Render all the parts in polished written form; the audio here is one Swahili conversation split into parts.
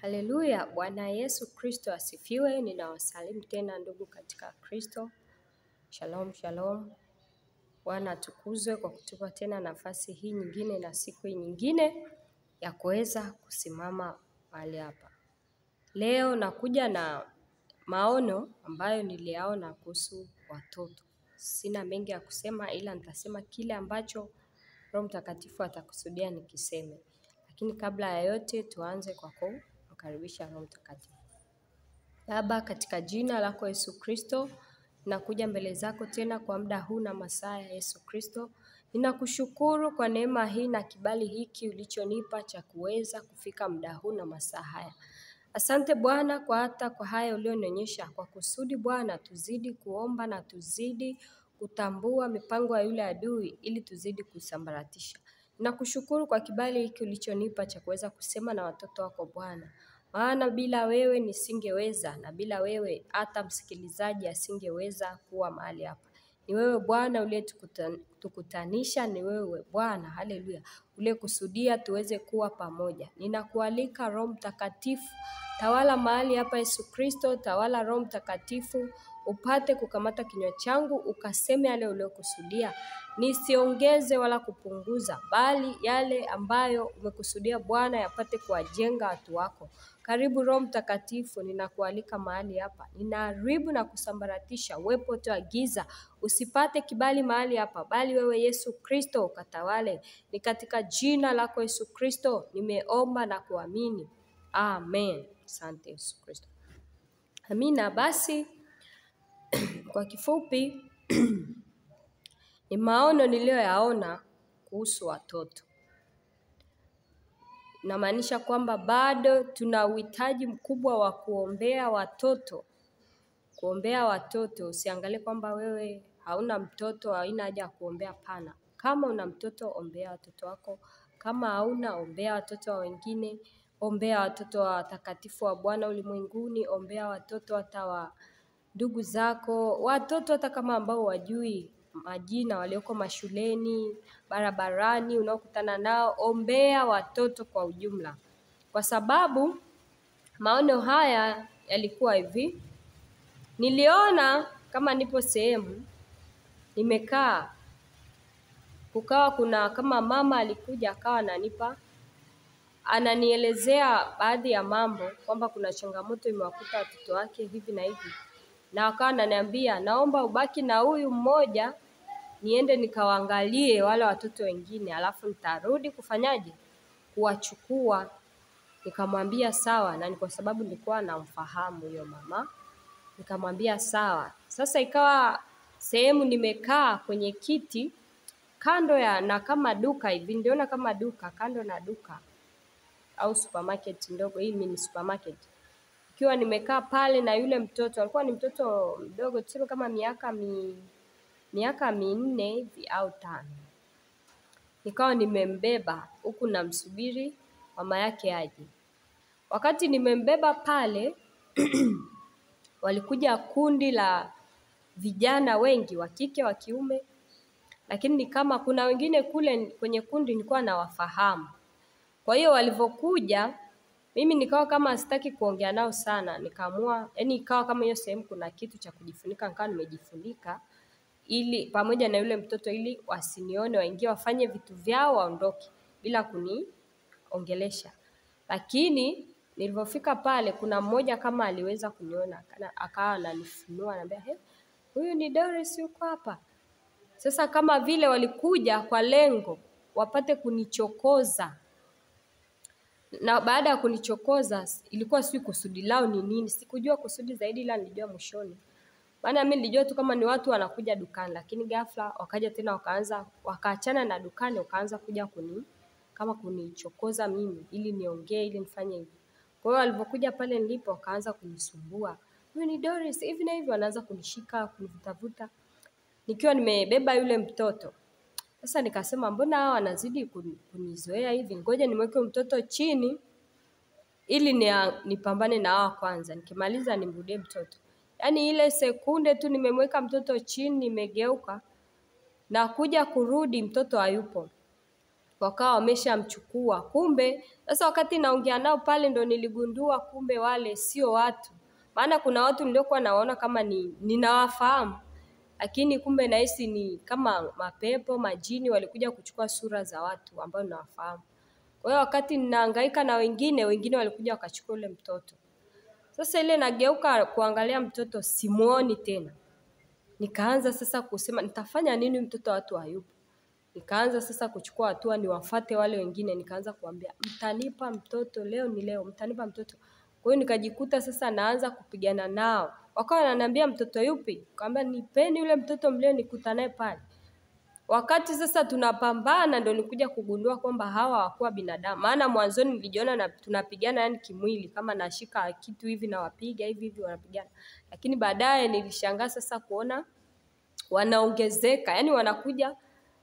Haleluya, Bwana Yesu Kristo asifiwe. Ninawasalimu tena ndugu katika Kristo. Shalom, shalom. Bwana atukuzwe kwa kutupa tena nafasi hii nyingine na siku hii nyingine ya kuweza kusimama mahali hapa. Leo nakuja na maono ambayo niliyaona kuhusu watoto. Sina mengi ya kusema ila nitasema kile ambacho Roho Mtakatifu atakusudia nikiseme. Lakini kabla ya yote tuanze kwa kumkaribisha Roho Mtakatifu. Baba, katika jina lako Yesu Kristo, nakuja mbele zako tena kwa muda huu na masaa ya Yesu Kristo. Ninakushukuru kwa neema hii na kibali hiki ulichonipa cha kuweza kufika muda huu na masaa haya. Asante Bwana kwa hata kwa haya ulionionyesha, kwa kusudi Bwana tuzidi kuomba na tuzidi kutambua mipango ya yule adui ili tuzidi kusambaratisha. Nakushukuru kwa kibali hiki ulichonipa cha kuweza kusema na watoto wako Bwana. Maana bila wewe nisingeweza na bila wewe hata msikilizaji asingeweza kuwa mahali hapa. Ni wewe Bwana uliyetukutanisha, ni wewe Bwana, haleluya, uliyekusudia tuweze kuwa pamoja. Ninakualika Roho Mtakatifu, tawala mahali hapa Yesu Kristo, tawala Roho Mtakatifu, upate kukamata kinywa changu, ukaseme yale uliyokusudia. Nisiongeze wala kupunguza, bali yale ambayo umekusudia Bwana yapate kuwajenga watu wako. Karibu Roho Mtakatifu, ninakualika mahali hapa. Ninaharibu na kusambaratisha uwepo wa giza. Usipate kibali mahali hapa, bali wewe Yesu Kristo ukatawale. Ni katika jina lako Yesu Kristo nimeomba na kuamini. Amen. Asante Yesu Kristo. Amina. Basi kwa kifupi ni maono niliyoyaona kuhusu watoto. Inamaanisha kwamba bado tuna uhitaji mkubwa wa kuombea watoto. Kuombea watoto, usiangalie kwamba wewe hauna mtoto, haina haja ya kuombea, pana. Kama una mtoto, ombea watoto wako. Kama hauna, ombea watoto wa wengine. Ombea watoto wa watakatifu wa Bwana ulimwenguni, ombea watoto hata wa ndugu zako, watoto hata kama ambao wajui majina, walioko mashuleni, barabarani, unaokutana nao, ombea watoto kwa ujumla. Kwa sababu maono haya yalikuwa hivi. Niliona kama nipo sehemu, nimekaa, kukawa kuna kama mama alikuja akawa ananielezea baadhi ya mambo kwamba kuna changamoto imewakuta watoto wake hivi na hivi. Na akawa ananiambia, naomba ubaki na huyu mmoja niende nikawaangalie wale watoto wengine, alafu nitarudi kufanyaje? Kuwachukua. Nikamwambia sawa, na ni kwa sababu nilikuwa namfahamu huyo mama. Nikamwambia sawa. Sasa ikawa sehemu nimekaa kwenye kiti kando ya na kama duka hivi, niliona kama duka kando na duka au supermarket ndogo, hii mini supermarket. Ikiwa nimekaa pale na yule mtoto, alikuwa ni mtoto mdogo, tuseme kama miaka 4 hivi au 5. Nikawa nimembeba huku namsubiri mama yake aje. Wakati nimembeba pale walikuja kundi la vijana wengi, wa kike wa kiume, lakini ni kama kuna wengine kule kwenye kundi nilikuwa nawafahamu. Kwa hiyo walivyokuja, mimi nikawa kama sitaki kuongea nao sana, nikaamua, ikawa kama hiyo sehemu kuna kitu cha kujifunika, nikawa nimejifunika ili pamoja na yule mtoto ili wasinione, waingie wafanye vitu vyao waondoke bila kuniongelesha. Lakini nilipofika pale kuna mmoja kama aliweza kuniona, akawa ananifunua, ananiambia, huyu ni Doris yuko hapa. Sasa kama vile walikuja kwa lengo wapate kunichokoza. Na baada ya kunichokoza, ilikuwa sijui kusudi lao ni nini. Sikujua kusudi zaidi, ila nilijua mwishoni. Maana mimi nilijua tu kama ni watu wanakuja dukani, lakini ghafla wakaja tena wakaachana na dukani, wakaanza kuja kunichokoza mimi ili niongee, ili nifanye hivi. Kwa hiyo walipokuja pale nilipo wakaanza kunisumbua. Huyu ni Doris hivi na hivi, wanaanza kunishika, kunivutavuta. Nikiwa nimebeba yule mtoto. Sasa nikasema mbona hawa wanazidi kunizoea hivi? Ngoja nimweke mtoto chini ili nipambane na hawa kwanza. Nikimaliza nimrudie mtoto. Yaani ile sekunde tu nimemweka mtoto chini, nimegeuka na kuja kurudi mtoto hayupo. wakawa wameshamchukua. Kumbe sasa wakati naongea nao pale ndo niligundua kumbe wale sio watu. Maana kuna watu niliokuwa naona kama ninawafahamu, lakini kumbe nahisi ni kama mapepo, majini walikuja kuchukua sura za watu ambao ninawafahamu. Kwa hiyo wakati ninahangaika na wengine walikuja wakachukua ule mtoto. Sasa ile nageuka kuangalia mtoto simuoni tena. Nikaanza sasa kusema nitafanya nini mtoto watu hayupo. Nikaanza sasa kuchukua hatua niwafate wale wengine, nikaanza kuambia mtanipa mtoto leo ni leo, mtanipa mtoto. Kwa hiyo nikajikuta sasa naanza kupigana nao. Wakawa wananiambia mtoto yupi? Nikamwambia nipeni yule mtoto mlio nikuta naye pale. Wakati sasa tunapambana ndo nikuja kugundua kwamba hawa hawakuwa binadamu. Maana mwanzoni nilijiona na tunapigana yani kimwili, kama nashika kitu hivi na wapiga hivi wanapigana. Lakini baadaye nilishangaa sasa kuona wanaongezeka, yani wanakuja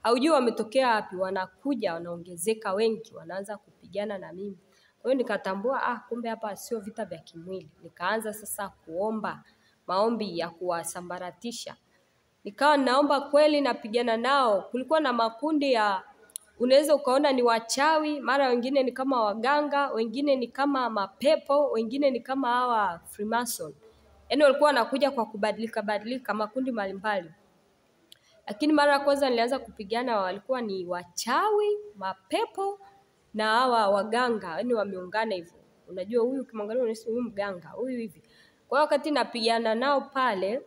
haujui wametokea wapi, wanakuja wanaongezeka wengi, wanaanza kupigana na mimi. Kwa hiyo nikatambua kumbe hapa sio vita vya kimwili. Nikaanza sasa kuomba maombi ya kuwasambaratisha. Nikawa naomba kweli napigana nao. Kulikuwa na makundi ya unaweza ukaona ni wachawi, mara wengine ni kama waganga, wengine ni kama mapepo, wengine ni kama hawa Freemason. Yaani walikuwa wanakuja kwa kubadilika makundi mbalimbali. Lakini mara ya kwanza nilianza kupigana walikuwa ni wachawi, mapepo na hawa waganga, yaani wameungana hivyo. Unajua huyu ukimwangalia unahisi huyu mganga, huyu hivi. Kwa hiyo wakati napigana nao pale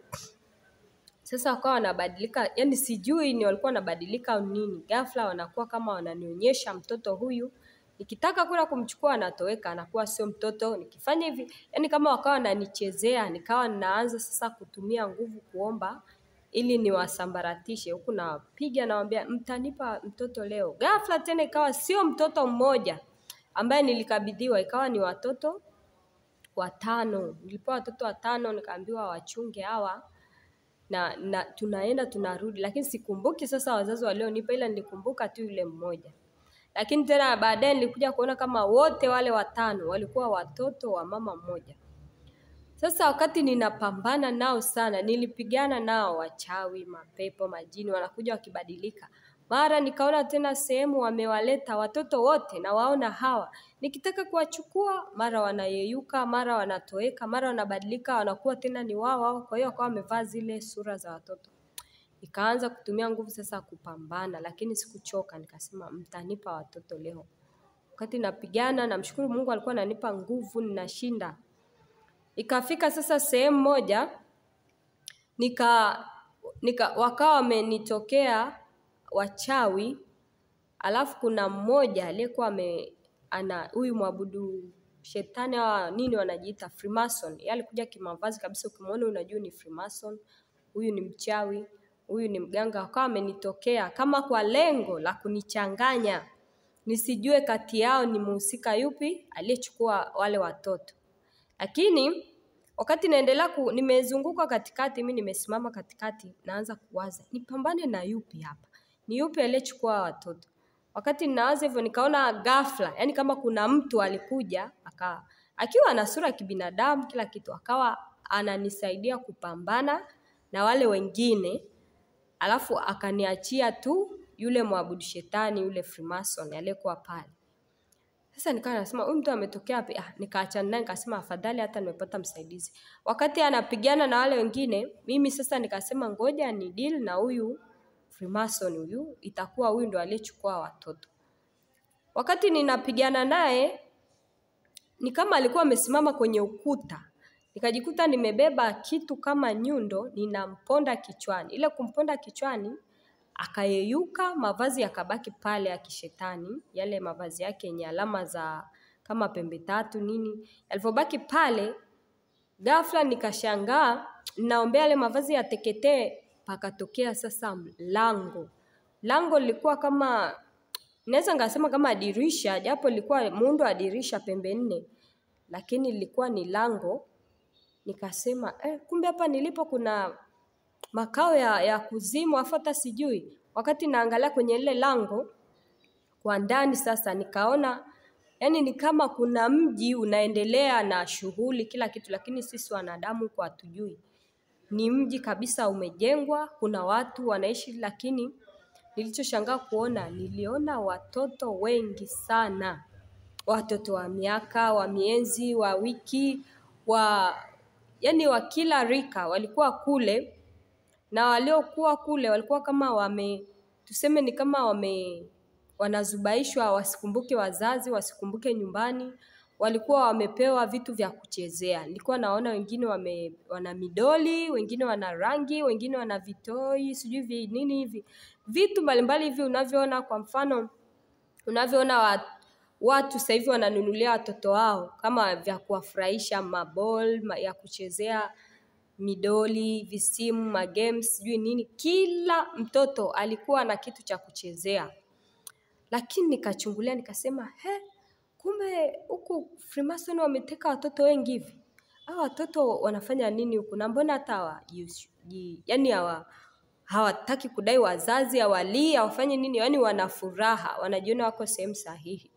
sasa wakawa wanabadilika, yaani sijui ni walikuwa wanabadilika au nini. Ghafla wanakuwa kama wananionyesha mtoto huyu. Nikitaka kula kumchukua anatoweka, anakuwa sio mtoto. Nikifanya hivi, yaani kama wakawa wananichezea, nikawa ninaanza sasa kutumia nguvu kuomba ili niwasambaratishe. Huku napiga nawaambia mtanipa mtoto leo. Ghafla tena ikawa sio mtoto mmoja ambaye nilikabidhiwa, ikawa ni watoto 5. Nilipewa watoto 5 nikaambiwa wachunge hawa na tunaenda tunarudi, lakini sikumbuki sasa wazazi walionipa, ila nilikumbuka tu yule mmoja. Lakini tena baadaye nilikuja kuona kama wote wale 5 walikuwa watoto wa mama mmoja. Sasa wakati ninapambana nao sana, nilipigana nao wachawi, mapepo, majini, wanakuja wakibadilika. Mara nikaona tena sehemu wamewaleta watoto wote na waona hawa. Nikitaka kuwachukua, mara wanayeyuka, mara wanatoweka, mara wanabadilika, wanakuwa tena ni wao. Kwa hiyo wakawa wamevaa zile sura za watoto. Nikaanza kutumia nguvu sasa kupambana, lakini sikuchoka. Nikasema mtanipa watoto leo. Wakati napigana, namshukuru Mungu alikuwa ananipa nguvu, ninashinda. Ikafika sasa sehemu moja wakawa wamenitokea wachawi, alafu kuna mmoja aliyekuwa huyu mwabudu shetani wa nini wanajiita Freemason. Yeye alikuja kimavazi kabisa, ukimwona unajua ni Freemason, huyu ni mchawi, huyu ni mganga. Wakawa wamenitokea kama kwa lengo la kunichanganya, nisijue kati yao ni mhusika yupi aliyechukua wale watoto. Lakini wakati naendelea nimezunguka katikati, mimi nimesimama katikati, naanza kuwaza nipambane na yupi hapa, ni yupi aliyechukua watoto. Wakati ninawaza hivyo nikaona ghafla, yani kama kuna mtu alikuja akiwa ana sura ya kibinadamu kila kitu, akawa ananisaidia kupambana na wale wengine, alafu akaniachia tu yule mwabudu shetani, yule Freemason aliyekuwa pale. Sasa nikawa nasema huyu mtu ametokea wapi? Nikaachana naye, nikasema afadhali hata nimepata msaidizi. Wakati anapigana na wale wengine, mimi sasa nikasema ngoja ni deal na huyu Freemason huyu, itakuwa huyu ndo aliyechukua watoto. Wakati ninapigana naye, ni kama alikuwa amesimama kwenye ukuta. Nikajikuta nimebeba kitu kama nyundo, ninamponda kichwani. Ile kumponda kichwani, akayeyuka, mavazi yakabaki pale ya kishetani, yale mavazi yake yenye alama za kama pembe 3 nini. Yalipobaki pale, ghafla nikashangaa, naombea yale mavazi yateketee, pakatokea sasa lango lilikuwa kama, naweza ngasema kama dirisha, japo lilikuwa muundo wa dirisha pembe 4, lakini lilikuwa ni lango. Nikasema kumbe hapa nilipo kuna makao ya kuzimu, afuata sijui. Wakati naangalia kwenye ile lango kwa ndani sasa nikaona yani ni kama kuna mji unaendelea na shughuli kila kitu, lakini sisi wanadamu kwa hatujui. Ni mji kabisa umejengwa, kuna watu wanaishi, lakini nilichoshangaa kuona, niliona watoto wengi sana. Watoto wa miaka, wa miezi, wa wiki, yani wa kila rika walikuwa kule, na waliokuwa kule walikuwa kama tuseme ni kama wanazubaishwa wasikumbuke wazazi, wasikumbuke nyumbani. Walikuwa wamepewa vitu vya kuchezea. Nilikuwa naona wengine wana midoli, wengine wana rangi, wengine wana vitoi, sijui nini hivi. Vitu mbalimbali hivi unavyoona, kwa mfano unavyoona watu sasa hivi wananunulia watoto wao kama vya kuwafurahisha, maball ya kuchezea, midoli, visimu, magames, sijui nini. Kila mtoto alikuwa na kitu cha kuchezea. Lakini nikachungulia nikasema, kumbe huku Freemason wameteka watoto wengi hivi. Hao watoto wanafanya nini huku? Na mbona hata yani hawataki kudai wazazi, hawalii, hawafanye nini? Yani wana furaha, wanajiona wako sehemu sahihi.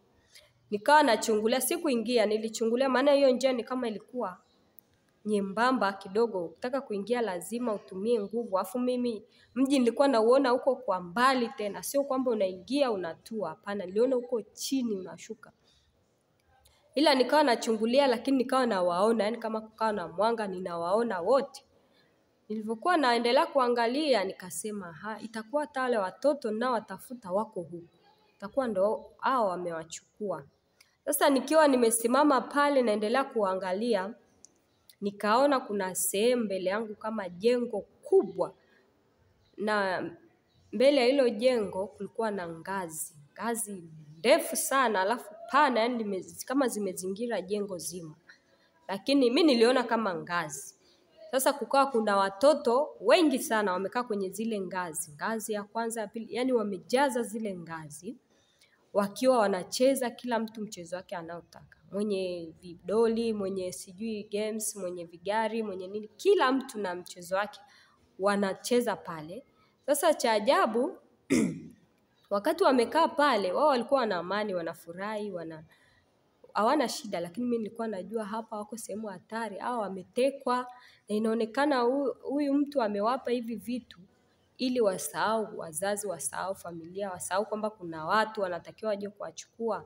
Nikawa nachungulia, sikuingia, nilichungulia maana hiyo njia ni kama ilikuwa nyembamba kidogo. Ukitaka kuingia lazima utumie nguvu. Alafu mimi mji nilikuwa nauona huko kwa mbali tena. Sio kwamba unaingia unatua, hapana. Niliona huko chini unashuka. Ila nikawa nachungulia lakini nikawa nawaona, yani kama kukawa na mwanga ninawaona wote. Nilivyokuwa naendelea kuangalia nikasema, itakuwa hata wale watoto nao watafuta wako huku. Itakuwa ndo hao wamewachukua. Sasa nikiwa nimesimama pale naendelea kuangalia, nikaona kuna sehemu mbele yangu kama jengo kubwa, na mbele ya hilo jengo kulikuwa na ngazi ndefu sana, alafu pana, yani kama zimezingira jengo zima, lakini mimi niliona kama ngazi. Sasa kukawa kuna watoto wengi sana wamekaa kwenye zile ngazi ya kwanza, ya pili, yani wamejaza zile ngazi wakiwa wanacheza, kila mtu mchezo wake anaotaka. Mwenye vidoli, mwenye sijui games, mwenye vigari, mwenye nini, kila mtu na mchezo wake wanacheza pale. Sasa cha ajabu wakati wamekaa pale, wao walikuwa wana amani, wanafurahi, hawana shida, lakini mimi nilikuwa najua hapa wako sehemu hatari, au wametekwa, na inaonekana huyu mtu amewapa hivi vitu ili wasahau wazazi, wasahau familia, wasahau kwamba kuna watu wanatakiwa waje kuwachukua.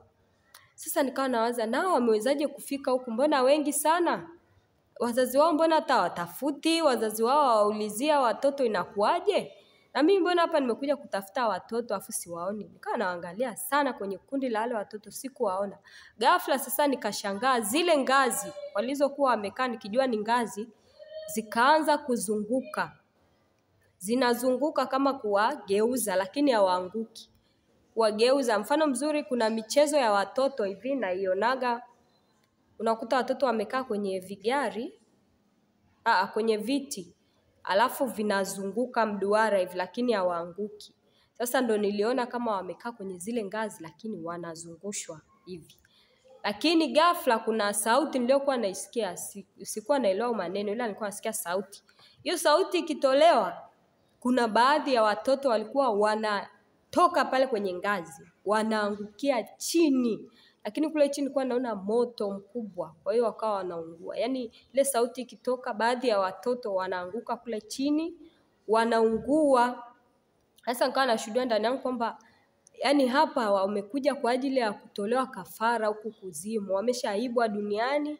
Sasa nikawa nawaza, nao wamewezaje kufika huku? Mbona wengi sana? Wazazi wao mbona hata watafuti? Wazazi wao waulizia watoto inakuaje? Na mimi mbona hapa nimekuja kutafuta watoto afu siwaoni? Nikawa naangalia sana kwenye kundi la wale watoto, sikuwaona. Ghafla sasa nikashangaa zile ngazi walizokuwa wamekaa, nikijua ni ngazi, zikaanza kuzunguka. Zinazunguka kama kuwageuza, lakini hawaanguki. Kuwageuza, mfano mzuri, kuna michezo ya watoto hivi naionaga, unakuta watoto wamekaa kwenye vigari, kwenye viti, alafu vinazunguka mduara hivi lakini hawaanguki. Sasa ndo niliona kama wamekaa kwenye zile ngazi lakini wanazungushwa hivi. Lakini ghafla kuna sauti niliyokuwa naisikia, sikuwa naelewa maneno, ila nilikuwa nasikia sauti. Hiyo sauti ikitolewa, kuna baadhi ya watoto walikuwa wanatoka pale kwenye ngazi, wanaangukia chini. Lakini kule chini nilikuwa naona moto mkubwa, kwa hiyo wakawa wanaungua. Yani ile sauti ikitoka, baadhi ya watoto wanaanguka kule chini, wanaungua. Sasa nikawa nashuhudia ndani yangu kwamba yani hapa wamekuja kwa ajili ya kutolewa kafara huku kuzimu. Wameshaibwa duniani,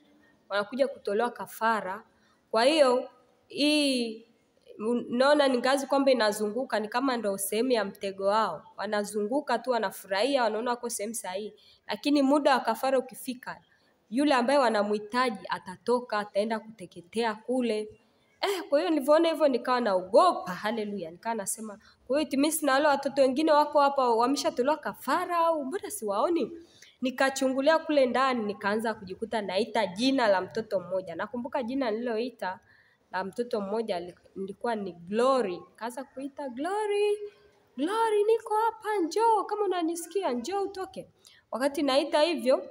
wanakuja kutolewa kafara. Kwa hiyo hii naona ni ngazi kwamba inazunguka, ni kama ndo sehemu ya mtego wao. Wanazunguka tu, wanafurahia, wanaona wako sehemu sahihi. Lakini muda wa kafara ukifika, yule ambaye wanamhitaji atatoka, ataenda kuteketea kule. Kwa hiyo nilivyoona hivyo nikawa naogopa. Haleluya. Nikawa nasema, kwa hiyo timisi na wale watoto wengine wako hapa wameshatolewa kafara au mbona siwaoni? Nikachungulia kule ndani, nikaanza kujikuta naita jina la mtoto mmoja. Nakumbuka jina nililoita la mtoto mmoja nilikuwa ni Glory. Kaanza kuita Glory, Glory niko hapa, njoo kama unanisikia, njoo utoke. Wakati naita hivyo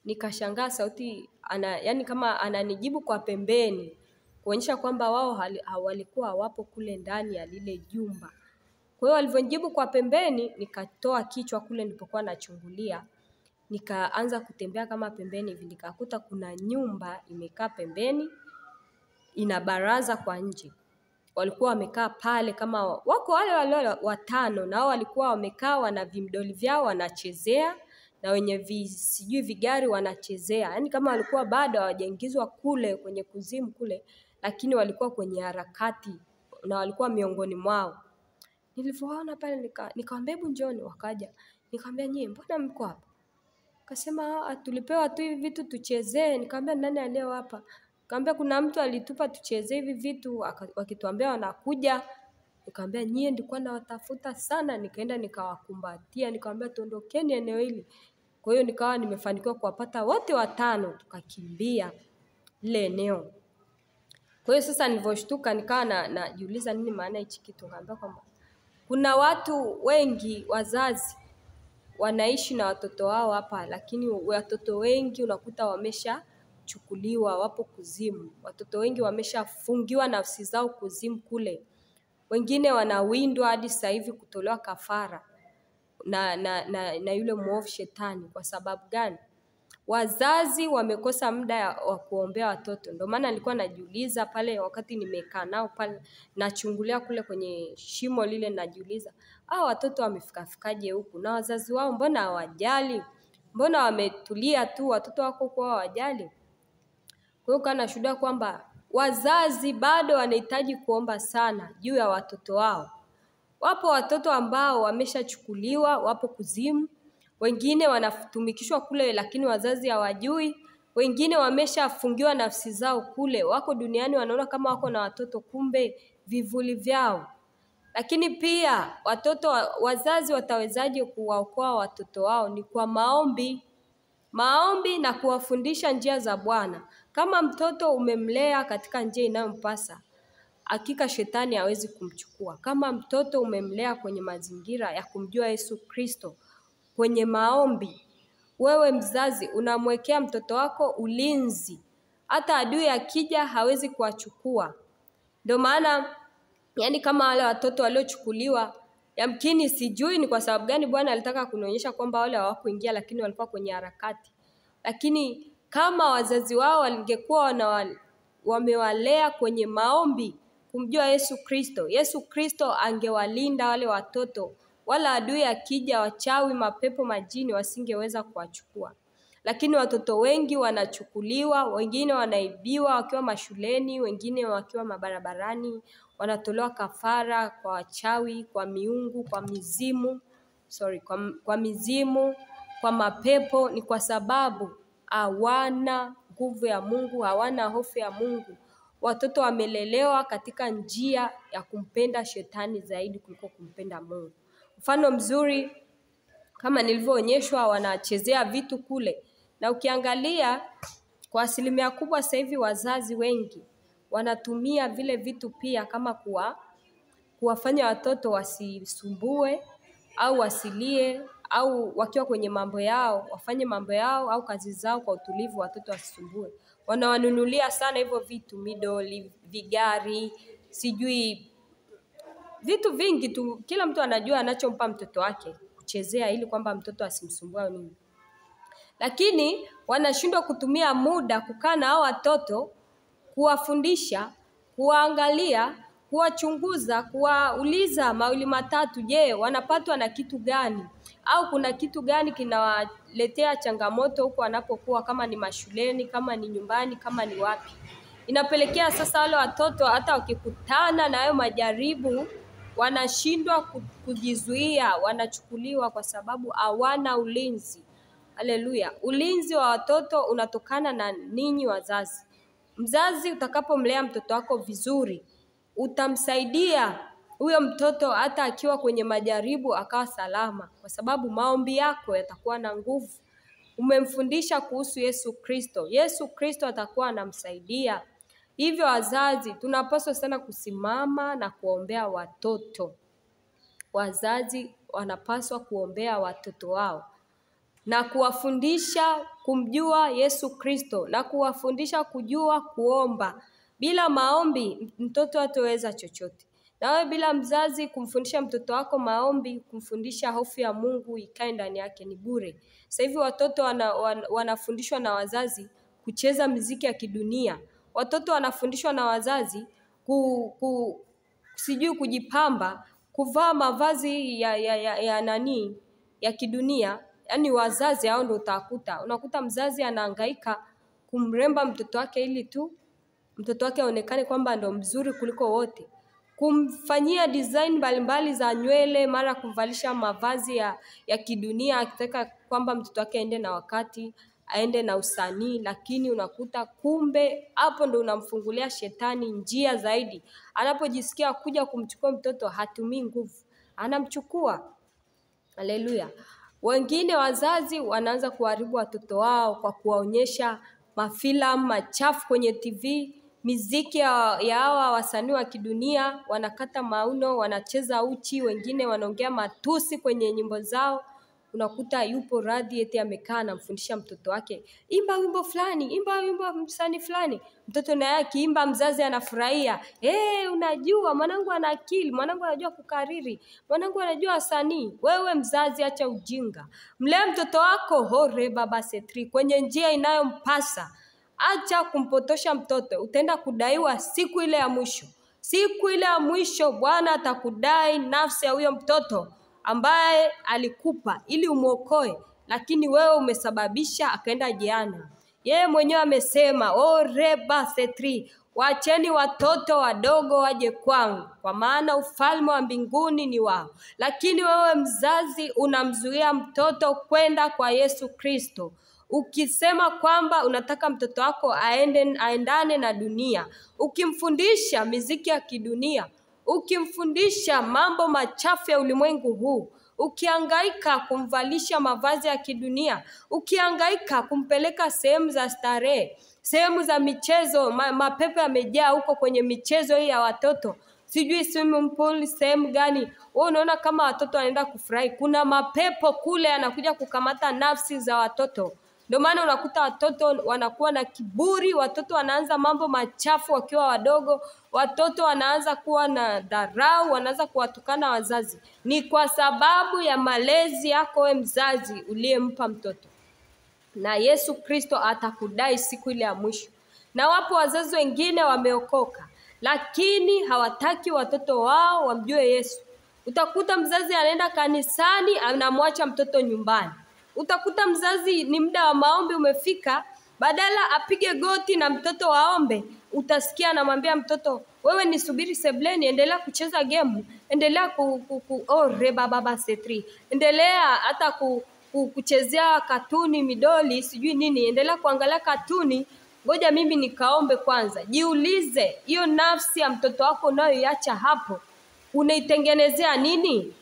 nikashangaa sauti yani kama ananijibu kwa pembeni, kuonyesha kwamba wao walikuwa wapo kule ndani ya lile jumba. Kwa hiyo walivyonijibu kwa pembeni, nikatoa kichwa kule nilipokuwa nachungulia, nikaanza kutembea kama pembeni hivi, nikakuta kuna nyumba imekaa pembeni, ina baraza kwa nje. walikuwa wamekaa pale kama wako wale watano, na wao walikuwa wamekaa wana vimdoli vyao wanachezea, na wenye sijui vigari wanachezea. Yaani kama walikuwa bado hawajaingizwa kule kwenye kuzimu kule, lakini walikuwa kwenye harakati na walikuwa miongoni mwao. Nilivyoona pale nikamwambia hebu njoni, wakaja. Nikamwambia nyie mbona mko hapa? Akasema tulipewa tu hivi vitu tuchezee. Nikamwambia nani alio hapa? Nikamwambia kuna mtu alitupa tuchezee hivi vitu, wakituambia wanakuja. Nikamwambia nyie ndikuwa nawatafuta sana, nikaenda nikawakumbatia, nikamwambia tuondokeni eneo hili. Kwa hiyo nikawa nimefanikiwa kuwapata wote watano, tukakimbia ile eneo. Kwa hiyo sasa nilivyoshtuka nikawa najiuliza nini maana hichi kitu. Nikamwambia kwamba kuna watu wengi wazazi wanaishi na watoto wao hapa, lakini watoto wengi unakuta wameshachukuliwa, wapo kuzimu. Watoto wengi wameshafungiwa nafsi zao kuzimu kule. Wengine wanawindwa hadi sasa hivi kutolewa kafara na yule muovu shetani. Kwa sababu gani? Wazazi wamekosa muda wa kuombea watoto. Ndio maana nilikuwa najiuliza pale wakati nimekaa nao pale nachungulia kule kwenye shimo lile, najiuliza watoto wamefikafikaje huku, na wazazi wao mbona hawajali? Mbona wametulia tu, watoto wako kwa hawajali? Kwa hiyo kana shuhudia kwamba wazazi bado wanahitaji kuomba sana juu ya watoto wao. Wapo watoto ambao wameshachukuliwa, wapo kuzimu. Wengine wanatumikishwa kule lakini wazazi hawajui. Wengine wameshafungiwa nafsi zao kule. Wako duniani wanaona kama wako na watoto, kumbe vivuli vyao. Lakini pia wazazi watawezaje kuwaokoa watoto wao? Ni kwa maombi. Maombi na kuwafundisha njia za Bwana. Kama mtoto umemlea katika njia inayompasa, hakika shetani hawezi kumchukua. Kama mtoto umemlea kwenye mazingira ya kumjua Yesu Kristo, kwenye maombi, wewe mzazi unamwekea mtoto wako ulinzi. Hata adui akija hawezi kuwachukua. Ndio maana yani kama wale watoto waliochukuliwa, yamkini sijui ni kwa sababu gani Bwana alitaka kunionyesha kwamba wale hawakuingia lakini walikuwa kwenye harakati. Lakini kama wazazi wao walingekuwa wamewalea kwenye maombi kumjua Yesu Kristo, Yesu Kristo angewalinda wale watoto, wala adui akija, wachawi, mapepo, majini wasingeweza kuwachukua. Lakini watoto wengi wanachukuliwa, wengine wanaibiwa wakiwa mashuleni, wengine wakiwa mabarabarani, wanatolewa kafara kwa wachawi, kwa miungu, kwa mizimu, kwa mapepo. Ni kwa sababu hawana nguvu ya Mungu, hawana hofu ya Mungu. Watoto wamelelewa katika njia ya kumpenda shetani zaidi kuliko kumpenda Mungu. Mfano mzuri kama nilivyoonyeshwa, wanachezea vitu kule. Na ukiangalia kwa asilimia kubwa sasa hivi wazazi wengi wanatumia vile vitu pia kama kuwafanya watoto wasisumbue au wasilie, au wakiwa kwenye mambo yao wafanye mambo yao au kazi zao kwa utulivu, watoto wasisumbue. Wanawanunulia sana hivyo vitu, midoli, vigari, sijui vitu vingi tu. Kila mtu anajua anachompa mtoto wake kuchezea ili kwamba mtoto asimsumbue au nini. Lakini wanashindwa kutumia muda kukaa na hao watoto, kuwafundisha, kuwaangalia, kuwachunguza, kuwauliza mawili matatu, je, wanapatwa na kitu gani? Au kuna kitu gani kinawaletea changamoto huko wanapokuwa, kama ni mashuleni, kama ni nyumbani, kama ni wapi. Inapelekea sasa wale watoto hata wakikutana na hayo majaribu wanashindwa kujizuia, wanachukuliwa kwa sababu hawana ulinzi. Haleluya. Ulinzi wa watoto unatokana na ninyi wazazi. Mzazi utakapomlea mtoto wako vizuri, utamsaidia huyo mtoto hata akiwa kwenye majaribu akawa salama, kwa sababu maombi yako yatakuwa na nguvu. Umemfundisha kuhusu Yesu Kristo. Yesu Kristo atakuwa anamsaidia. Hivyo wazazi tunapaswa sana kusimama na kuombea watoto. Wazazi wanapaswa kuombea watoto wao na kuwafundisha kumjua Yesu Kristo na kuwafundisha kujua kuomba. Bila maombi mtoto hataweza chochote. Na wewe bila mzazi kumfundisha mtoto wako maombi, kumfundisha hofu ya Mungu ikae ndani yake, ni bure. Sasa hivi watoto wanafundishwa na wazazi kucheza muziki ya kidunia. Watoto wanafundishwa na wazazi sijui kujipamba, kuvaa mavazi ya kidunia. Yaani wazazi hao ndio unakuta mzazi anahangaika kumremba mtoto wake ili tu mtoto wake aonekane kwamba ndo mzuri kuliko wote, kumfanyia design mbalimbali za nywele, mara kumvalisha mavazi ya kidunia, akitaka kwamba mtoto wake aende na wakati, aende na usanii. Lakini unakuta kumbe hapo ndo unamfungulia shetani njia zaidi. Anapojisikia kuja kumchukua mtoto, hatumii nguvu, anamchukua. Haleluya. Wengine wazazi wanaanza kuharibu watoto wao kwa kuwaonyesha mafilamu machafu kwenye TV, miziki ya hawa wasanii wa kidunia, wanakata mauno, wanacheza uchi, wengine wanaongea matusi kwenye nyimbo zao. Unakuta yupo radhi eti amekaa anamfundisha mtoto wake, imba wimbo fulani, imba wimbo msanii fulani. Mtoto naye akiimba, mzazi anafurahia. Unajua mwanangu ana akili, mwanangu anajua kukariri, mwanangu anajua wasanii. Wewe mzazi, acha ujinga. Mlee mtoto wako hore baba setri kwenye njia inayompasa. Acha kumpotosha mtoto. Utaenda kudaiwa siku ile ya mwisho. Siku ile ya mwisho Bwana atakudai nafsi ya huyo mtoto ambaye alikupa ili umuokoe, lakini wewe umesababisha akaenda jehanamu. Yeye mwenyewe amesema, reba setri, waacheni watoto wadogo waje kwangu, kwa maana ufalme wa mbinguni ni wao. Lakini wewe mzazi unamzuia mtoto kwenda kwa Yesu Kristo, ukisema kwamba unataka mtoto wako aendane na dunia, ukimfundisha miziki ya kidunia, ukimfundisha mambo machafu ya ulimwengu huu, ukihangaika kumvalisha mavazi ya kidunia, ukihangaika kumpeleka sehemu za starehe, sehemu za michezo, mapepo yamejaa huko kwenye michezo hii ya watoto, sijui swimming pool, sehemu gani. Wewe unaona kama watoto wanaenda kufurahi, kuna mapepo kule yanakuja kukamata nafsi za watoto. Ndio maana unakuta watoto wanakuwa na kiburi, watoto wanaanza mambo machafu wakiwa wadogo, watoto wanaanza kuwa na dharau, wanaanza kuwatukana wazazi. Ni kwa sababu ya malezi yako wewe mzazi uliyempa mtoto. Na Yesu Kristo atakudai siku ile ya mwisho. Na wapo wazazi wengine wameokoka, lakini hawataki watoto wao wamjue Yesu. Utakuta mzazi anaenda kanisani, anamwacha mtoto nyumbani. Utakuta mzazi ni muda wa maombi umefika, badala apige goti na mtoto waombe, utasikia anamwambia mtoto, wewe nisubiri sebleni, endelea kucheza game, endelea baba setri, endelea hata kuchezea katuni midoli sijui nini, endelea kuangalia katuni, ngoja mimi nikaombe kwanza. Jiulize, hiyo nafsi ya mtoto wako unayoiacha hapo unaitengenezea nini?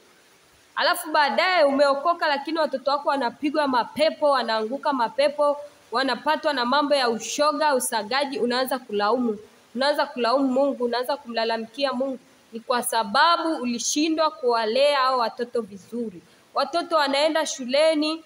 Alafu baadaye umeokoka, lakini watoto wako wanapigwa mapepo, wanaanguka mapepo, wanapatwa na mambo ya ushoga, usagaji. Unaanza kulaumu Mungu, unaanza kumlalamikia Mungu. Ni kwa sababu ulishindwa kuwalea hao watoto vizuri. Watoto wanaenda shuleni,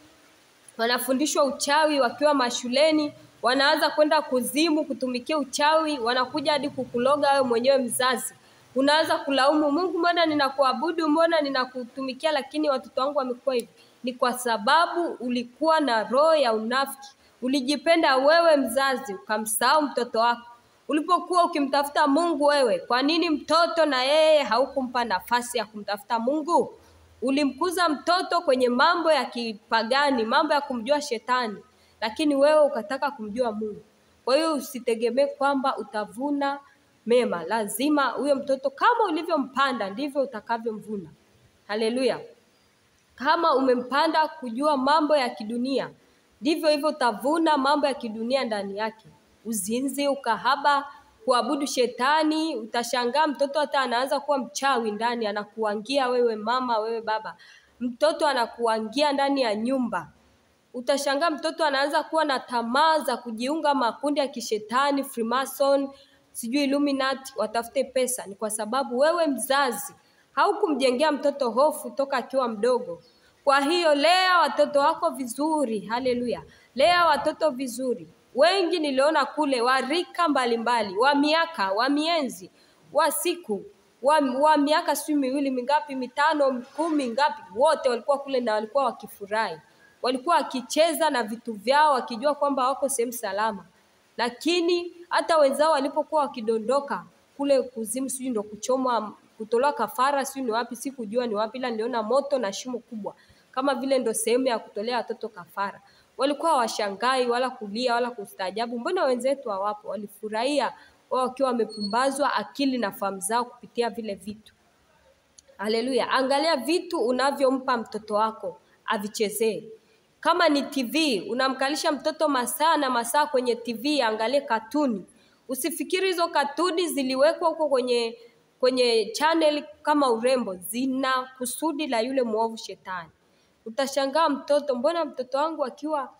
wanafundishwa uchawi wakiwa mashuleni, wanaanza kwenda kuzimu kutumikia uchawi, wanakuja hadi kukuloga wewe mwenyewe mzazi. Unaanza kulaumu Mungu, mbona ninakuabudu, mbona ninakutumikia, lakini watoto wangu wamekuwa hivi. Ni kwa sababu ulikuwa na roho ya unafiki. Ulijipenda wewe mzazi, ukamsahau mtoto wako. Ulipokuwa ukimtafuta Mungu wewe, kwa nini mtoto na yeye haukumpa nafasi ya kumtafuta Mungu? Ulimkuza mtoto kwenye mambo ya kipagani, mambo ya kumjua shetani, lakini wewe ukataka kumjua Mungu. Kwa hiyo usitegemee kwamba utavuna mema. Lazima huyo mtoto kama ulivyompanda ndivyo utakavyomvuna. Haleluya. Kama umempanda kujua mambo ya kidunia, ndivyo hivyo utavuna mambo ya kidunia ndani yake. Uzinzi, ukahaba, kuabudu shetani. Utashangaa mtoto hata anaanza kuwa mchawi ndani, anakuangia wewe mama, wewe baba. Mtoto anakuangia ndani ya nyumba. Utashangaa mtoto anaanza kuwa na tamaa za kujiunga makundi ya kishetani, Freemason, sijui Illuminati, watafute pesa. Ni kwa sababu wewe mzazi haukumjengea mtoto hofu toka akiwa mdogo. Kwa hiyo lea watoto wako vizuri. Haleluya. Lea watoto vizuri. Wengi niliona kule warika mbalimbali, wa miaka, wa mienzi, wa siku, wa miaka sijui miwili mingapi, 5, 10 ngapi, wote walikuwa kule na walikuwa wakifurahi. Walikuwa wakicheza na vitu vyao wakijua kwamba wako sehemu salama. Lakini hata wenzao walipokuwa wakidondoka kule kuzimu, sijui ndo kuchomwa kutolewa kafara, si ni wapi, sikujua ni wapi, ila niliona moto na shimo kubwa kama vile ndo sehemu ya kutolea watoto kafara. Walikuwa washangai wala kulia wala kustaajabu, mbona wenzetu hawapo? Walifurahia wao wakiwa wamepumbazwa akili na fahamu zao kupitia vile vitu. Haleluya. Angalia vitu unavyompa mtoto wako avichezee. Kama ni TV, unamkalisha mtoto masaa na masaa kwenye TV angalie katuni. Usifikiri hizo katuni ziliwekwa huko kwenye channel kama urembo, zina kusudi la yule muovu shetani. Utashangaa mtoto, mbona mtoto wangu akiwa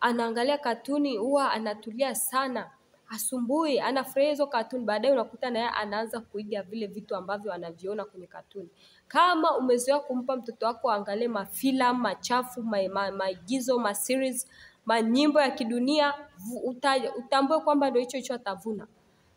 anaangalia katuni huwa anatulia sana, asumbui, anafurahia hizo katuni, baadaye unakuta naye anaanza kuiga vile vitu ambavyo anaviona kwenye katuni. Kama umezoea kumpa mtoto wako angalie mafilamu machafu, maigizo, maseries, manyimbo ya kidunia, utambue kwamba ndio hicho atavuna.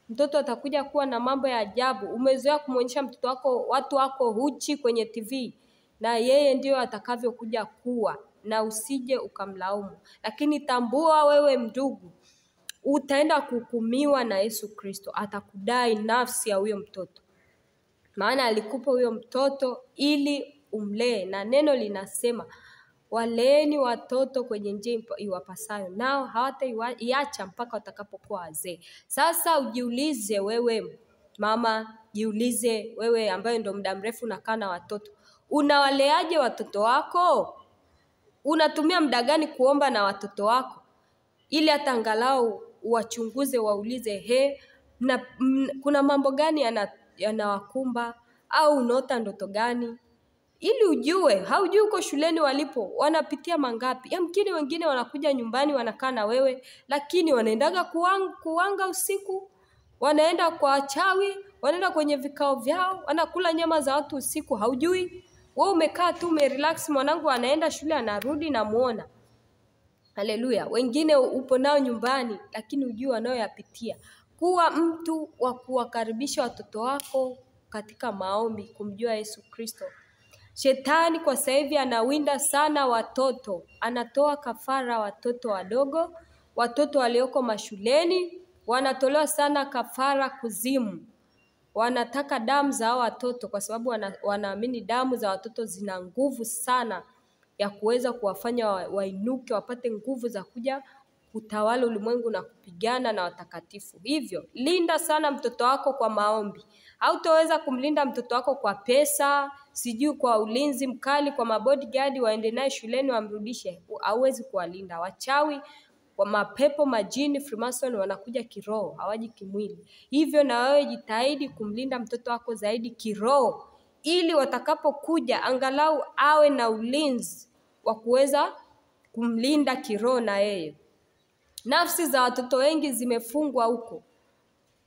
Mtoto atakuja kuwa na mambo ya ajabu. Umezoea kumuonyesha mtoto wako watu wako huchi kwenye TV, na yeye ndio atakavyokuja kuwa, na usije ukamlaumu. Lakini tambua wewe ndugu, utaenda kuhukumiwa na Yesu Kristo. Atakudai nafsi ya huyo mtoto, maana alikupa huyo mtoto ili umlee, na neno linasema waleeni watoto kwenye njia iwapasayo, nao hawataiacha mpaka watakapokuwa wazee. Sasa ujiulize wewe mama, jiulize wewe ambaye ndo muda mrefu unakaa na watoto, unawaleaje watoto wako? Unatumia muda gani kuomba na watoto wako ili hata angalau wachunguze, waulize kuna mambo gani yanawakumba, au unaota ndoto gani, ili ujue. Haujui uko shuleni walipo wanapitia mangapi. Yamkini wengine wanakuja nyumbani wanakaa na wewe, lakini wanaendaga kuwanga usiku, wanaenda kwa wachawi, wanaenda kwenye vikao vyao, wanakula nyama za watu usiku. Haujui. Wewe umekaa tu umerelax, mwanangu anaenda shule anarudi na muona. Haleluya. Wengine upo nao nyumbani, lakini ujue wanayoyapitia. Kuwa mtu wa kuwakaribisha watoto wako katika maombi, kumjua Yesu Kristo. Shetani kwa sasa hivi anawinda sana watoto, anatoa kafara watoto wadogo, watoto walioko mashuleni, wanatolewa sana kafara kuzimu. Wanataka damu za watoto kwa sababu wanaamini damu za watoto zina nguvu sana ya kuweza kuwafanya wainuke, wapate nguvu za kuja kutawala ulimwengu na kupigana na watakatifu. Hivyo, linda sana mtoto wako kwa maombi. Hautaweza kumlinda mtoto wako kwa pesa, sijui kwa ulinzi mkali, kwa mabodyguard waende naye shuleni wamrudishe. Hauwezi kuwalinda. Wachawi, kwa mapepo, majini, Freemason wanakuja kiroho, hawaji kimwili. Hivyo na wewe jitahidi kumlinda mtoto wako zaidi kiroho, ili watakapokuja angalau awe na ulinzi wa kuweza kumlinda kiroho na yeye. Nafsi za watoto wengi zimefungwa huko,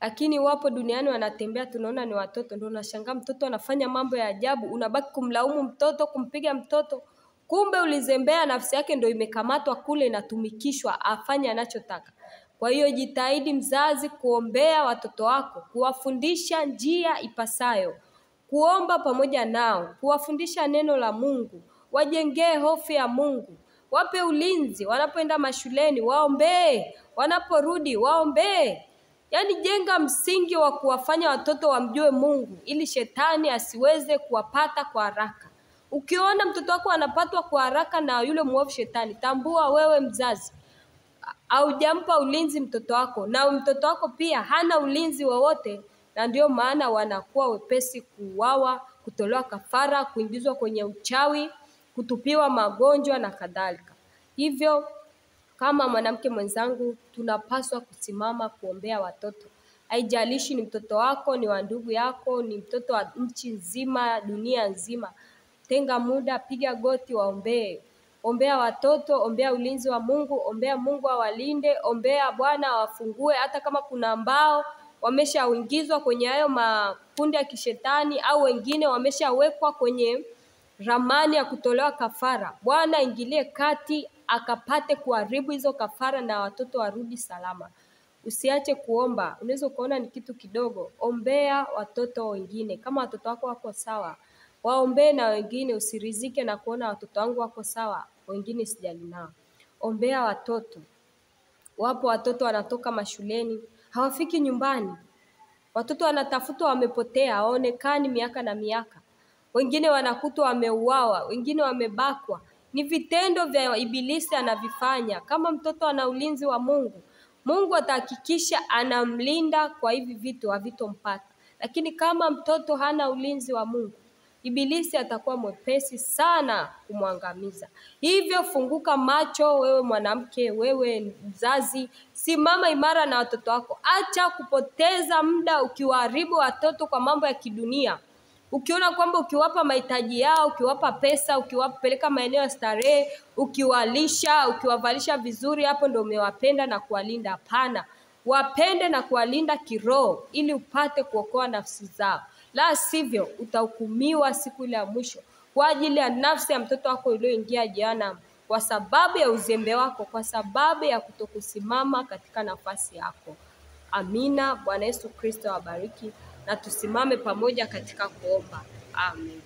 lakini wapo duniani wanatembea, tunaona ni watoto. Ndio unashangaa mtoto anafanya mambo ya ajabu, unabaki kumlaumu mtoto, kumpiga mtoto. Kumbe ulizembea, nafsi yake ndio imekamatwa kule, inatumikishwa afanye anachotaka. Kwa hiyo jitahidi mzazi kuombea watoto wako, kuwafundisha njia ipasayo, kuomba pamoja nao, kuwafundisha neno la Mungu, wajengee hofu ya Mungu, wape ulinzi wanapoenda mashuleni, waombee, wanaporudi waombee. Yaani jenga msingi wa kuwafanya watoto wamjue Mungu ili shetani asiweze kuwapata kwa haraka. Ukiona mtoto wako anapatwa kwa haraka na yule muovu shetani, tambua wewe mzazi haujampa ulinzi mtoto wako, na mtoto wako pia hana ulinzi wowote, na ndio maana wanakuwa wepesi kuuawa, kutolewa kafara, kuingizwa kwenye uchawi, kutupiwa magonjwa na kadhalika. Hivyo kama mwanamke mwenzangu, tunapaswa kusimama kuombea watoto. Haijalishi ni mtoto wako, ni wa ndugu yako, ni mtoto wa nchi nzima, dunia nzima. Tenga muda, piga goti, waombee. Ombea watoto, ombea ulinzi wa Mungu, ombea Mungu awalinde, ombea Bwana awafungue. Hata kama kuna ambao wameshaingizwa kwenye hayo makundi ya kishetani, au wengine wameshawekwa kwenye ramani ya kutolewa kafara, Bwana ingilie kati akapate kuharibu hizo kafara na watoto warudi salama. Usiache kuomba. Unaweza kuona ni kitu kidogo, ombea watoto wengine. Kama watoto wako wako sawa, waombee na wengine. Usirizike na kuona watoto wangu wako sawa, wengine sijali nao. Ombea watoto. Wapo watoto wanatoka mashuleni, hawafiki nyumbani. Watoto wanatafutwa wamepotea, hawaonekani miaka na miaka. Wengine wanakutwa wameuawa, wengine wamebakwa. Ni vitendo vya ibilisi anavifanya. Kama mtoto ana ulinzi wa Mungu, Mungu atahakikisha anamlinda kwa hivi vitu havitompata. Lakini kama mtoto hana ulinzi wa Mungu, ibilisi atakuwa mwepesi sana kumwangamiza. Hivyo funguka macho, wewe mwanamke, wewe mzazi, simama imara na watoto wako. Acha kupoteza muda ukiwaharibu watoto kwa mambo ya kidunia. Ukiona kwamba ukiwapa mahitaji yao, ukiwapa pesa, ukiwapeleka maeneo ya starehe, ukiwalisha, ukiwavalisha vizuri, hapo ndio umewapenda na kuwalinda. Hapana. Wapende na kuwalinda kiroho ili upate kuokoa nafsi zao. La sivyo utahukumiwa siku ile ya mwisho kwa ajili ya nafsi ya mtoto wako iliyoingia jehanamu, kwa sababu ya uzembe wako, kwa sababu ya kutokusimama katika nafasi yako. Amina. Bwana Yesu Kristo awabariki, na tusimame pamoja katika kuomba. Amen.